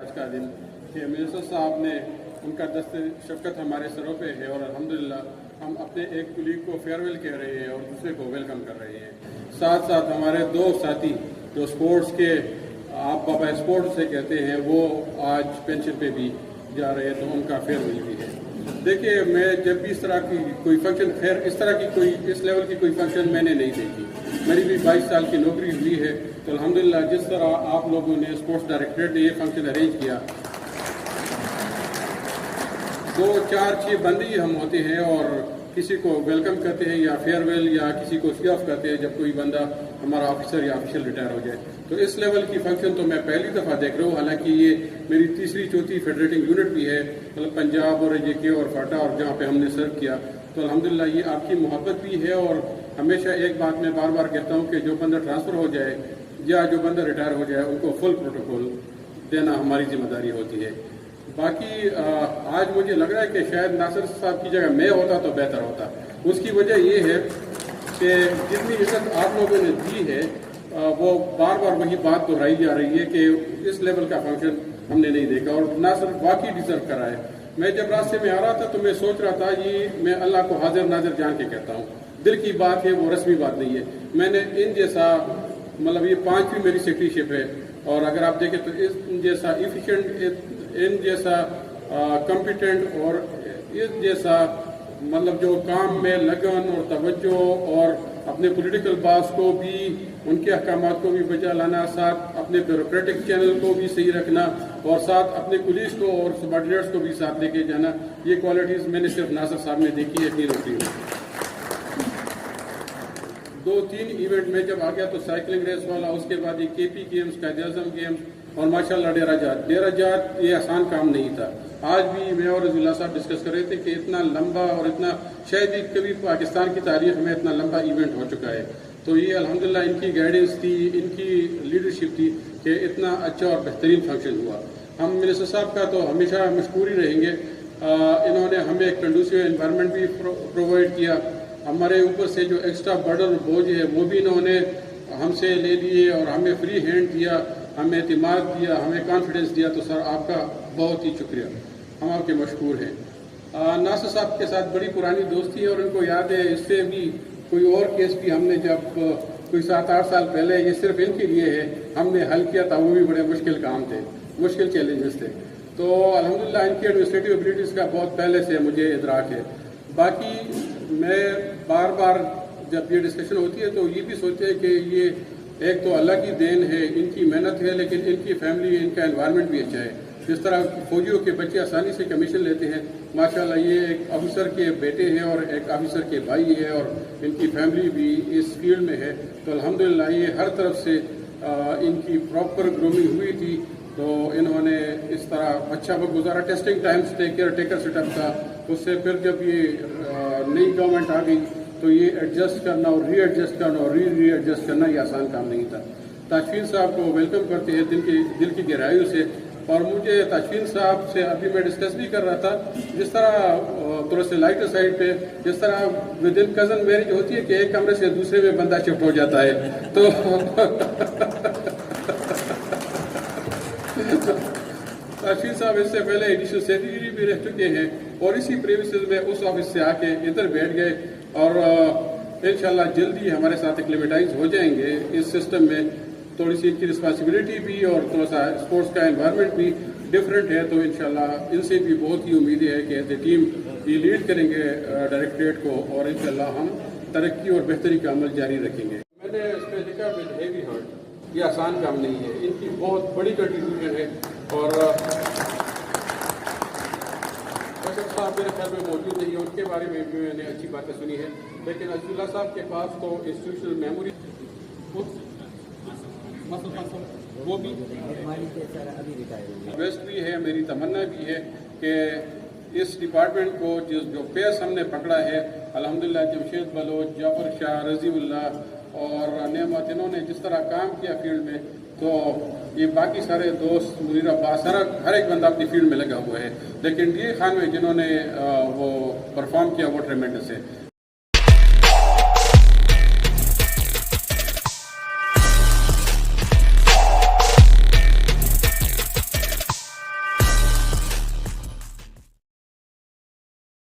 آج کا دن کہ منسٹر صاحب نے ان کا دست شفقت ہمارے سروں پہ ہے اور الحمدللہ ہم اپنے ایک کلیگ کو فیئرویل کہہ رہے ہیں اور دوسرے کو ویلکم کر رہے ہیں. ساتھ ساتھ ہمارے دو ساتھی جو سپورٹس کے آپ بابا اسپورٹس سے کہتے ہیں وہ آج پینشن پہ بھی جا رہے ہیں تو ان کا فیئرویل بھی ہے. دیکھیے میں جب بھی اس طرح کی کوئی فنکشن خیر اس طرح کی کوئی اس لیول کی کوئی فنکشن میں نے نہیں دیکھی. میری بھی 22 سال کی نوکری ہوئی ہے تو الحمدللہ جس طرح آپ لوگوں نے اسپورٹس ڈائریکٹریٹ نے یہ فنکشن ارینج کیا 2 4 6 بندے ہی ہم ہوتے ہیں اور کسی کو ویلکم کرتے ہیں یا فیئرویل یا کسی کو سی آف کرتے ہیں جب کوئی بندہ ہمارا آفیسر یا آفیشل ریٹائر ہو جائے. تو اس لیول کی فنکشن تو میں پہلی دفعہ دیکھ رہا ہوں. حالانکہ یہ میری تیسری چوتھی فیڈریٹنگ یونٹ بھی ہے مطلب پنجاب اور جے کے اور فاٹا اور جہاں پہ ہم نے سرو کیا. تو الحمدللہ یہ آپ کی محبت بھی ہے اور ہمیشہ ایک بات میں بار بار کہتا ہوں کہ جو بندہ ٹرانسفر ہو جائے یا جو بندہ ریٹائر ہو جائے ان کو فل پروٹوکول دینا ہماری ذمہ داری ہوتی ہے. باقی آج مجھے لگ رہا ہے کہ شاید ناصر صاحب کی جگہ میں ہوتا تو بہتر ہوتا. اس کی وجہ یہ ہے کہ جتنی عزت آپ لوگوں نے دی ہے وہ بار بار وہی بات دہرائی جا رہی ہے کہ اس لیول کا فنکشن ہم نے نہیں دیکھا اور ناصر واقعی ڈیزرو کرا ہے. میں جب راستے میں آ رہا تھا تو میں سوچ رہا تھا یہ میں اللہ کو حاضر ناظر جان کے کہتا ہوں دل کی بات ہے وہ رسمی بات نہیں ہے. میں نے ان جیسا مطلب یہ 5ویں میری سیکرٹریشپ ہے اور اگر آپ دیکھیں تو ان جیسا ایفیشینٹ ان جیسا کمپیٹنٹ اور اس جیسا مطلب جو کام میں لگن اور توجہ اور اپنے پولیٹیکل باس کو بھی ان کے احکامات کو بھی بجا لانا ساتھ اپنے بیوروکریٹک چینل کو بھی صحیح رکھنا اور ساتھ اپنے پولیس کو اور سبارڈینیٹس کو بھی ساتھ لے کے جانا یہ کوالٹیز میں نے صرف ناصر صاحب نے دیکھی ہے اپنی نوکری میں. 2-3 ایونٹ میں جب آ گیا تو سائیکلنگ ریس والا اس کے بعد یہ کے پی گیمز قائد اعظم گیمز اور ماشاءاللہ ڈیرا جات یہ آسان کام نہیں تھا. آج بھی میں اور رضی اللہ صاحب ڈسکس کر رہے تھے کہ اتنا لمبا اور اتنا شاید ہی کبھی پاکستان کی تاریخ میں اتنا لمبا ایونٹ ہو چکا ہے. تو یہ الحمدللہ ان کی گائیڈنس تھی ان کی لیڈرشپ تھی کہ اتنا اچھا اور بہترین فنکشن ہوا. ہم منسٹر صاحب کا تو ہمیشہ مشکور ہی رہیں گے. انہوں نے ہمیں ایک کنڈوسیو انوائرمنٹ بھی پرووائڈ کیا. ہمارے اوپر سے جو ایکسٹرا برڈن اور بوجھ ہے وہ بھی انہوں نے ہم سے لے لیے اور ہمیں فری ہینڈ دیا ہمیں اعتماد دیا ہمیں کانفیڈنس دیا. تو سر آپ کا بہت ہی شکریہ ہم آپ کے مشکور ہیں. ناصر صاحب کے ساتھ بڑی پرانی دوستی ہے اور ان کو یاد ہے اس سے بھی کوئی اور کیس بھی ہم نے جب کوئی 7-8 سال پہلے یہ صرف ان کے لیے ہے ہم نے حل کیا تھا. وہ بھی بڑے مشکل کام تھے مشکل چیلنجز تھے. تو الحمدللہ ان کی ایڈمنسٹریٹو ایبلٹیز کا بہت پہلے سے مجھے ادراک ہے. باقی میں بار بار جب یہ ڈسکشن ہوتی ہے تو یہ بھی سوچتے ہیں کہ یہ ایک تو اللہ کی دین ہے ان کی محنت ہے لیکن ان کی فیملی ان کا انوائرمنٹ بھی اچھا ہے. جس طرح فوجیوں کے بچے آسانی سے کمیشن لیتے ہیں ماشاءاللہ یہ ایک آفیسر کے بیٹے ہیں اور ایک آفیسر کے بھائی ہے اور ان کی فیملی بھی اس فیلڈ میں ہے. تو الحمدللہ یہ ہر طرف سے ان کی پراپر گرومنگ ہوئی تھی تو انہوں نے اس طرح اچھا وقت گزارا. ٹیسٹنگ ٹائمز تھے کیئر ٹیکر سیٹ اپ تھا. اس سے پھر جب یہ نئی گورنمنٹ آ گئی تو یہ ایڈجسٹ کرنا اور ری ایڈجسٹ کرنا اور ری ایڈجسٹ کرنا یہ آسان کام نہیں تھا. تاشفین صاحب کو ویلکم کرتے ہیں دل کی گہرائیوں سے. اور مجھے تاشفین صاحب سے ابھی میں ڈسکس بھی کر رہا تھا جس طرح تھوڑا سے لائٹر سائڈ پہ جس طرح ود ان کزن میرج ہوتی ہے کہ ایک کمرے سے دوسرے میں بندہ شفٹ ہو جاتا ہے. تو تاشفین صاحب اس سے پہلے ایڈیشنل سیکرٹری بھی رہ چکے ہیں اور اسی پریمیسز میں اس آفس سے آ کے ادھر بیٹھ گئے اور انشاءاللہ جلدی ہمارے ساتھ ایکلیمیٹائز ہو جائیں گے اس سسٹم میں. تھوڑی سی ان کی رسپانسبلٹی بھی اور تھوڑا سا اسپورٹس کا انوائرمنٹ بھی ڈفرینٹ ہے. تو انشاءاللہ ان سے بھی بہت ہی امید ہے کہ ایز اے ٹیم یہ لیڈ کریں گے ڈائریکٹریٹ کو اور انشاءاللہ ہم ترقی اور بہتری کا عمل جاری رکھیں گے. میں نے اس پہ لکھا ود ہیوی ہارٹ یہ آسان کام نہیں ہے. ان کی بہت بڑی کنٹریبیوشن ہے اور اشرف صاحب میرے خیال میں موجود نہیں ہے ان کے بارے میں بھی میں نے اچھی باتیں سنی ہے لیکن عزیز اللہ صاحب کے پاس تو انسٹیٹیوشنل میموری وہ بھی بیسٹ بھی ہے. میری تمنا بھی ہے کہ اس ڈپارٹمنٹ کو جو پیس ہم نے پکڑا ہے الحمدللہ جمشید بلوچ جعفر شاہ رضی اللہ اور نعمت انہوں نے جس طرح کام کیا فیلڈ میں تو یہ باقی سارے دوست منیر عباس ہر ایک بندہ اپنی فیلڈ میں لگا ہوا ہے لیکن ڈی اے خان میں جنہوں نے وہ پرفارم کیا وہ ٹریمنڈس ہے.